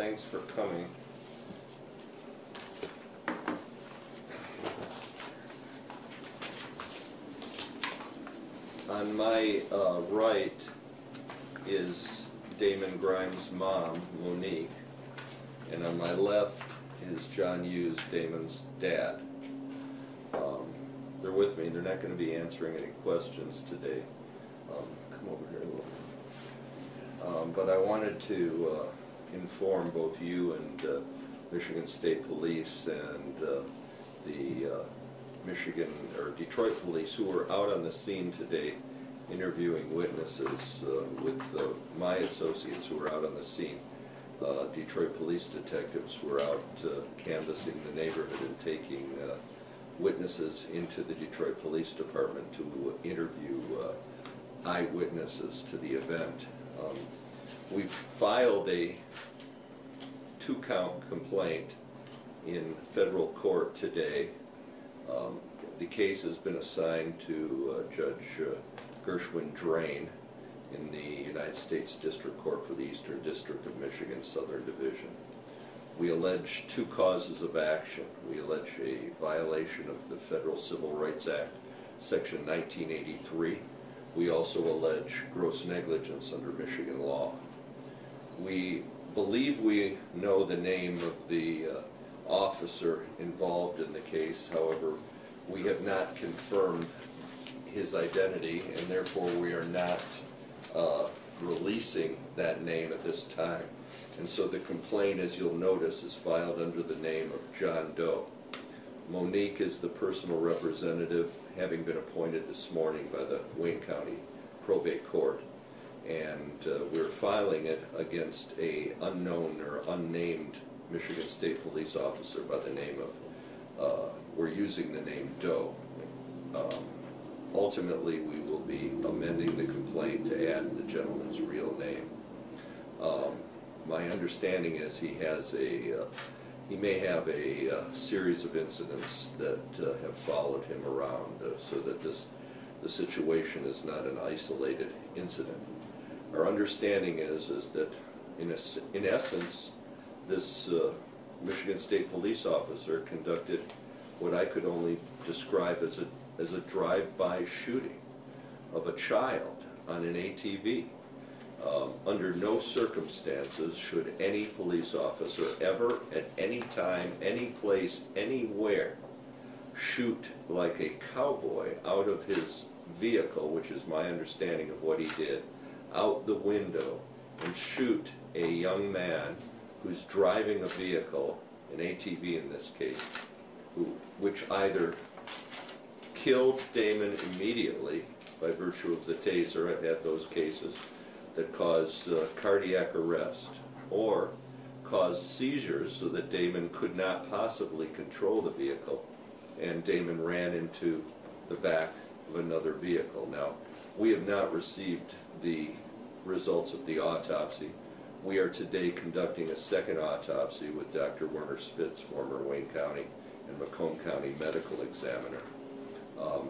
thanks for coming. On my right is Damon Grimes' mom, Monique, and on my left is John Hughes, Damon's dad. They're with me. They're not going to be answering any questions today. Come over here a little bit. But I wanted to inform both you and Michigan State Police and the Michigan or Detroit Police who were out on the scene today interviewing witnesses with my associates who were out on the scene. Detroit police detectives were out canvassing the neighborhood and taking witnesses into the Detroit Police Department to interview eyewitnesses to the event. We filed a 2-count complaint in federal court today. The case has been assigned to Judge Gershwin Drain in the United States District Court for the Eastern District of Michigan, Southern Division. We allege 2 causes of action. We allege a violation of the Federal Civil Rights Act, Section 1983. We also allege gross negligence under Michigan law. We believe we know the name of the officer involved in the case. However, we have not confirmed his identity, and therefore we are not releasing that name at this time. And so the complaint, as you'll notice, is filed under the name of John Doe. Monique is the personal representative, having been appointed this morning by the Wayne County Probate Court. And we're filing it against a unknown or unnamed Michigan State Police officer by the name of, we're using the name Doe. Ultimately, we will be amending the complaint to add the gentleman's real name. My understanding is he may have a series of incidents that have followed him around, so that the situation is not an isolated incident. Our understanding is that in essence, this Michigan State Police officer conducted what I could only describe as a drive-by shooting of a child on an ATV. Under no circumstances should any police officer ever, at any time, any place, anywhere, shoot like a cowboy out of his vehicle, which is my understanding of what he did, out the window and shoot a young man who's driving a vehicle, an ATV in this case, which either killed Damon immediately by virtue of the taser. I've had those cases that caused cardiac arrest, or caused seizures so that Damon could not possibly control the vehicle, and Damon ran into the back of another vehicle. Now, we have not received the results of the autopsy. We are today conducting a second autopsy with Dr. Werner Spitz, former Wayne County and Macomb County medical examiner.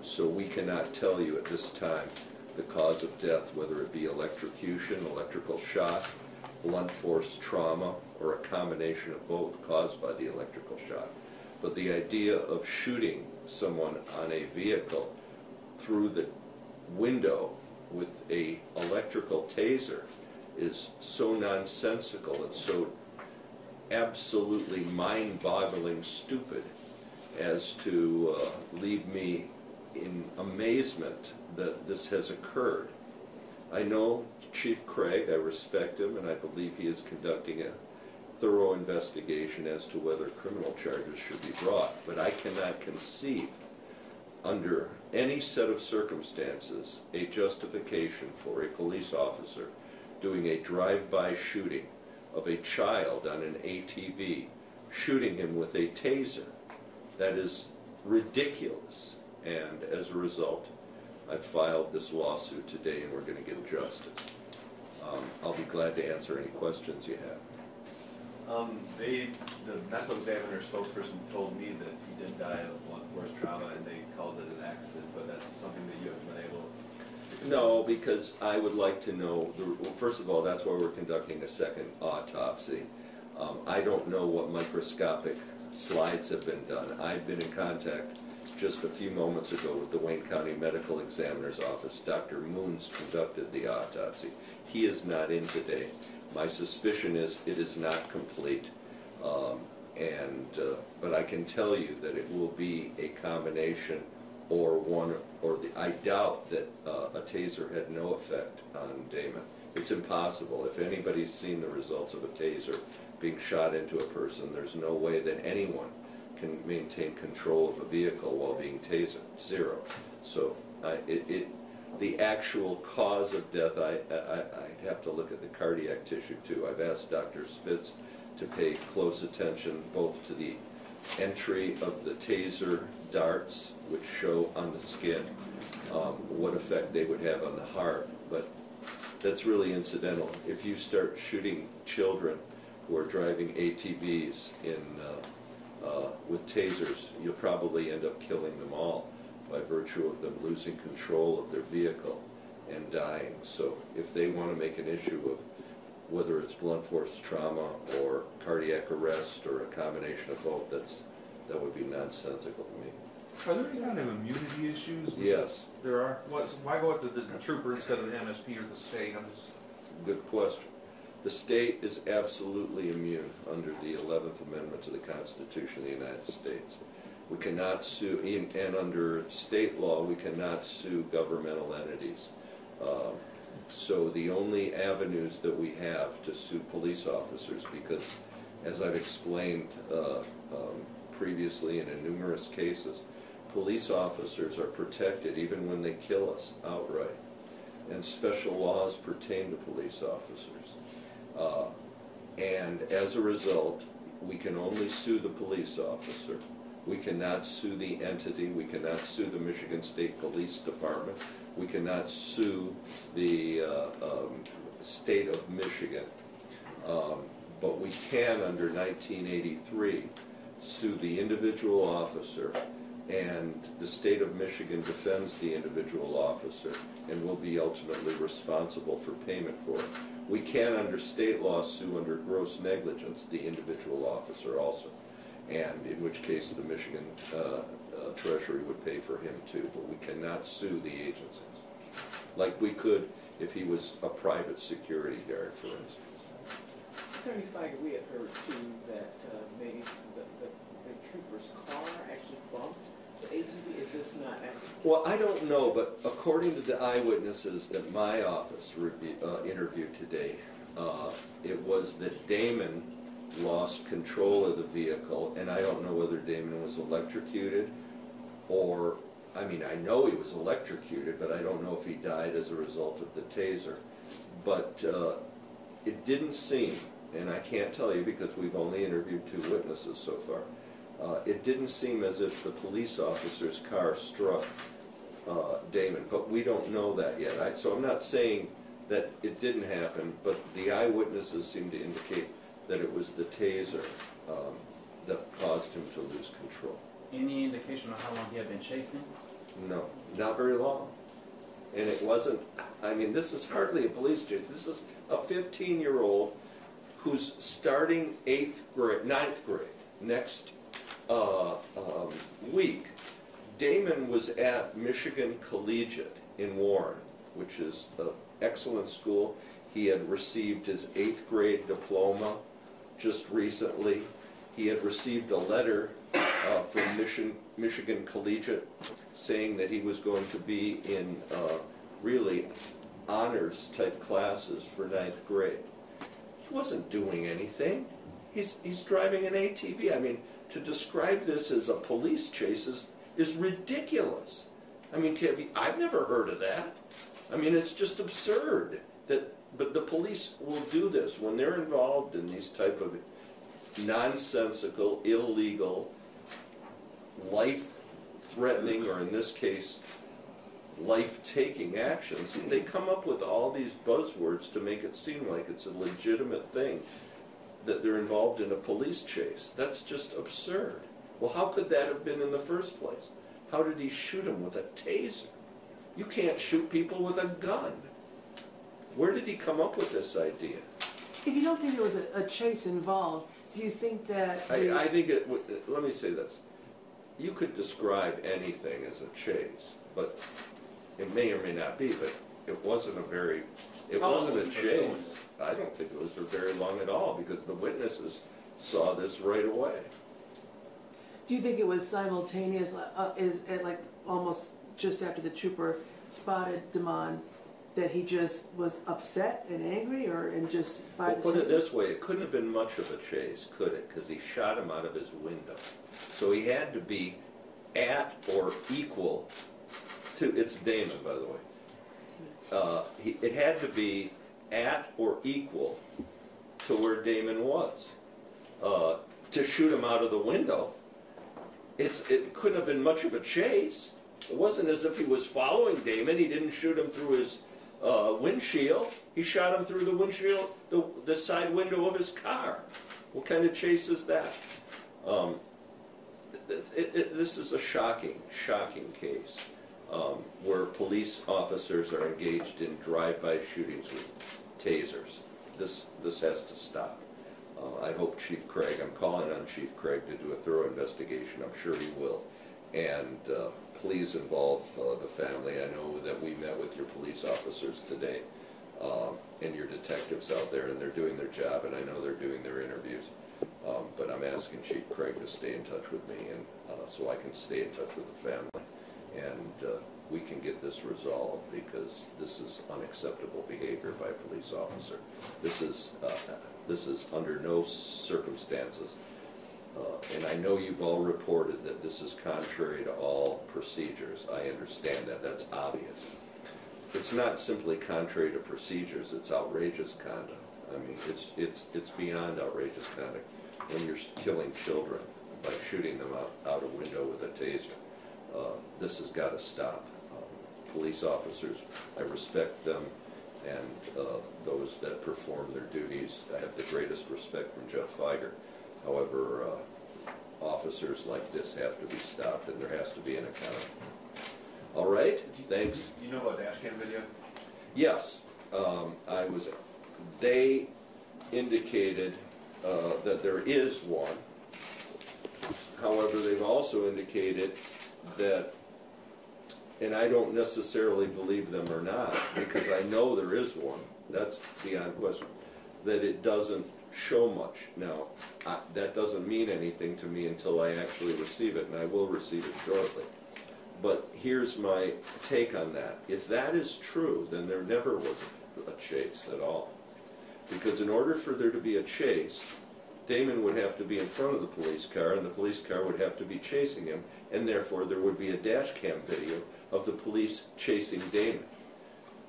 So we cannot tell you at this time the cause of death, whether it be electrocution, electrical shock, blunt force trauma, or a combination of both caused by the electrical shock. But the idea of shooting someone on a vehicle through the window with a electrical taser is so nonsensical and so absolutely mind-boggling stupid as to leave me in amazement that this has occurred. I know Chief Craig, I respect him, and I believe he is conducting a thorough investigation as to whether criminal charges should be brought, but I cannot conceive under any set of circumstances a justification for a police officer doing a drive-by shooting of a child on an ATV, shooting him with a taser. That is ridiculous, and as a result, I've filed this lawsuit today and we're going to get justice. I'll be glad to answer any questions you have. The medical examiner spokesperson told me that he did die of blunt force trauma and they called it an accident, but that's something that you haven't been able to... No, because I would like to know, well, first of all, that's why we're conducting a second autopsy. I don't know what microscopic slides have been done. I've been in contact just a few moments ago with the Wayne County Medical Examiner's Office. Dr. Moons conducted the autopsy. He is not in today. My suspicion is it is not complete. But I can tell you that it will be a combination I doubt that a taser had no effect on Damon. It's impossible. If anybody's seen the results of a taser being shot into a person, there's no way that anyone can maintain control of a vehicle while being tasered. Zero. So the actual cause of death, I'd have to look at the cardiac tissue too. I've asked Dr. Spitz to pay close attention both to the entry of the taser darts, which show on the skin what effect they would have on the heart, but that's really incidental. If you start shooting children who are driving ATVs with tasers, you'll probably end up killing them all by virtue of them losing control of their vehicle and dying. So if they want to make an issue of whether it's blunt force trauma or cardiac arrest or a combination of both, that would be nonsensical to me. Are there any kind of immunity issues? Yes. There are? Why go with the trooper instead of the MSP or the state? Good question. The state is absolutely immune under the 11th Amendment to the Constitution of the United States. We cannot sue, and under state law, we cannot sue governmental entities. So the only avenues that we have to sue police officers, because as I've explained previously and in numerous cases, police officers are protected even when they kill us outright. And special laws pertain to police officers. And as a result, we can only sue the police officer. We cannot sue the entity. We cannot sue the Michigan State Police Department. We cannot sue the state of Michigan. But we can, under 1983, sue the individual officer, and the state of Michigan defends the individual officer and will be ultimately responsible for payment for it. We can, under state law, sue under gross negligence the individual officer also, and in which case the Michigan Treasury would pay for him too, but we cannot sue the agencies like we could if he was a private security guard, for instance. Attorney Fieger, we had heard too that maybe the trooper's car actually bumped the ATV. Is this not accurate? Well, I don't know, but according to the eyewitnesses that my office interviewed today, it was that Damon lost control of the vehicle, and I don't know whether Damon was electrocuted or, I mean, I know he was electrocuted, but I don't know if he died as a result of the taser. But it didn't seem, and I can't tell you because we've only interviewed 2 witnesses so far, it didn't seem as if the police officer's car struck Damon, but we don't know that yet. So I'm not saying that it didn't happen, but the eyewitnesses seem to indicate that it was the taser that caused him to lose control. Any indication of how long he had been chasing? No, not very long. And it wasn't, I mean, this is hardly a police chase. This is a 15-year-old who's starting 9th grade next week. Damon was at Michigan Collegiate in Warren, which is an excellent school. He had received his 8th grade diploma just recently. He had received a letter from Michigan Collegiate saying that he was going to be in really honors type classes for 9th grade. He wasn't doing anything. He's driving an ATV. I mean, to describe this as a police chase is ridiculous. I mean, I've never heard of that. I mean, it's just absurd but the police will do this when they're involved in these type of nonsensical, illegal, life-threatening, or in this case, life-taking actions. They come up with all these buzzwords to make it seem like it's a legitimate thing that they're involved in a police chase. That's just absurd. Well, how could that have been in the first place? How did he shoot him with a taser? You can't shoot people with a gun. Where did he come up with this idea? If you don't think there was a chase involved, do you think that I think it would, let me say this. You could describe anything as a chase, but it may or may not be, but it wasn't a very, it How long wasn't was a the chase. pursuit? I don't think it was for very long at all, because the witnesses saw this right away. do you think it was simultaneous, is it like almost just after the trooper spotted Damon, that he just was upset and angry, or and just Well, fired put the it this way, it couldn't have been much of a chase, could it? Because he shot him out of his window. So he had to be at or equal to, it's Damon, by the way. It had to be at or equal to where Damon was. To shoot him out of the window, it couldn't have been much of a chase. It wasn't as if he was following Damon. He didn't shoot him through his windshield. He shot him through the windshield, the side window of his car. What kind of chase is that? This is a shocking case where police officers are engaged in drive-by shootings with tasers. This has to stop. I hope Chief Craig, I'm calling on Chief Craig to do a thorough investigation. I'm sure he will. And please involve the family. I know that we met with your police officers today and your detectives out there, and they're doing their job, and I know they're doing their interviews. But I'm asking Chief Craig to stay in touch with me, and so I can stay in touch with the family, and we can get this resolved, because this is unacceptable behavior by a police officer. This is under no circumstances. And I know you've all reported that this is contrary to all procedures. I understand that. That's obvious. It's not simply contrary to procedures. It's outrageous conduct. I mean, it's beyond outrageous conduct when you're killing children by shooting them out a window with a taser. This has got to stop. Police officers, I respect them, and those that perform their duties, I have the greatest respect from Jeff Fieger. However, officers like this have to be stopped, and there has to be an account. All right, thanks. Do you know about dash cam video? Yes, they indicated that there is one. However, they've also indicated that, and I don't necessarily believe them or not, because I know there is one, that's beyond question, that it doesn't show much. Now, that doesn't mean anything to me until I actually receive it, and I will receive it shortly. But here's my take on that. If that is true, then there never was a chase at all. Because in order for there to be a chase, Damon would have to be in front of the police car, and the police car would have to be chasing him, and therefore there would be a dash cam video of the police chasing Damon.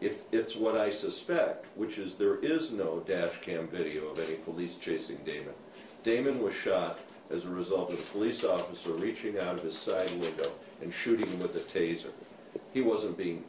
If it's what I suspect, which is there is no dash cam video of any police chasing Damon. Damon was shot as a result of a police officer reaching out of his side window and shooting him with a taser. He wasn't being,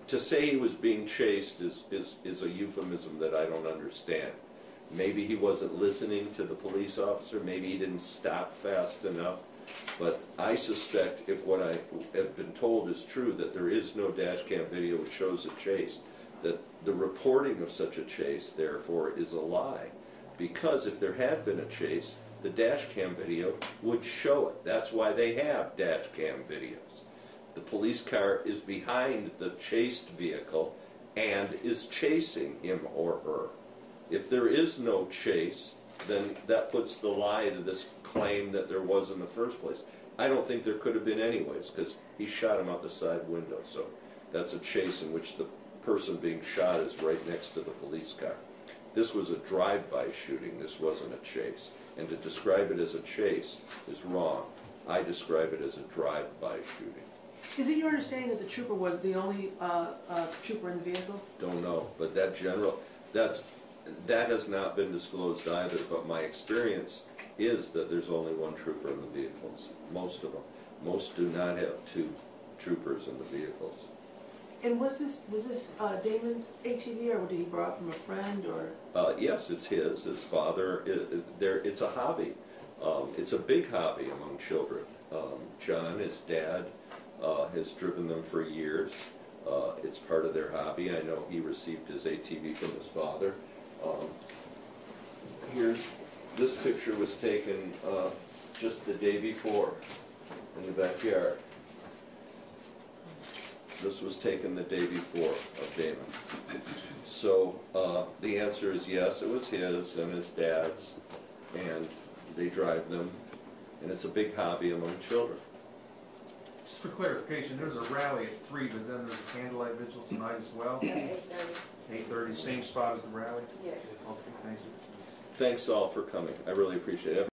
to say he was being chased is a euphemism that I don't understand. Maybe he wasn't listening to the police officer, maybe he didn't stop fast enough, but I suspect if what I have been told is true, that there is no dash cam video which shows a chase, that the reporting of such a chase, therefore, is a lie. Because if there had been a chase, the dash cam video would show it. That's why they have dash cam videos. The police car is behind the chased vehicle and is chasing him or her. If there is no chase, then that puts the lie to this claim that there was in the first place. I don't think there could have been anyways, because he shot him out the side window. So that's a chase in which the person being shot is right next to the police car. This was a drive-by shooting. This wasn't a chase. And to describe it as a chase is wrong. I describe it as a drive-by shooting. Is it your understanding that the trooper was the only trooper in the vehicle? Don't know, but that has not been disclosed either, but my experience is that there's only one trooper in the vehicles, most of them. Most do not have two troopers in the vehicles. And was this Damon's ATV, or did he borrow it from a friend, or? Yes, it's his. His father, it's a hobby. It's a big hobby among children. John, his dad, has driven them for years. It's part of their hobby. I know he received his ATV from his father, Here's, this picture was taken just the day before in the backyard. This was taken the day before of Damon. So the answer is yes, it was his and his dad's, and they drive them, and it's a big hobby among children. Just for clarification, there's a rally at 3, but then there's a candlelight vigil tonight as well. 8:30, same spot as the rally? Yes. Okay, thank you. Thanks all for coming, I really appreciate it.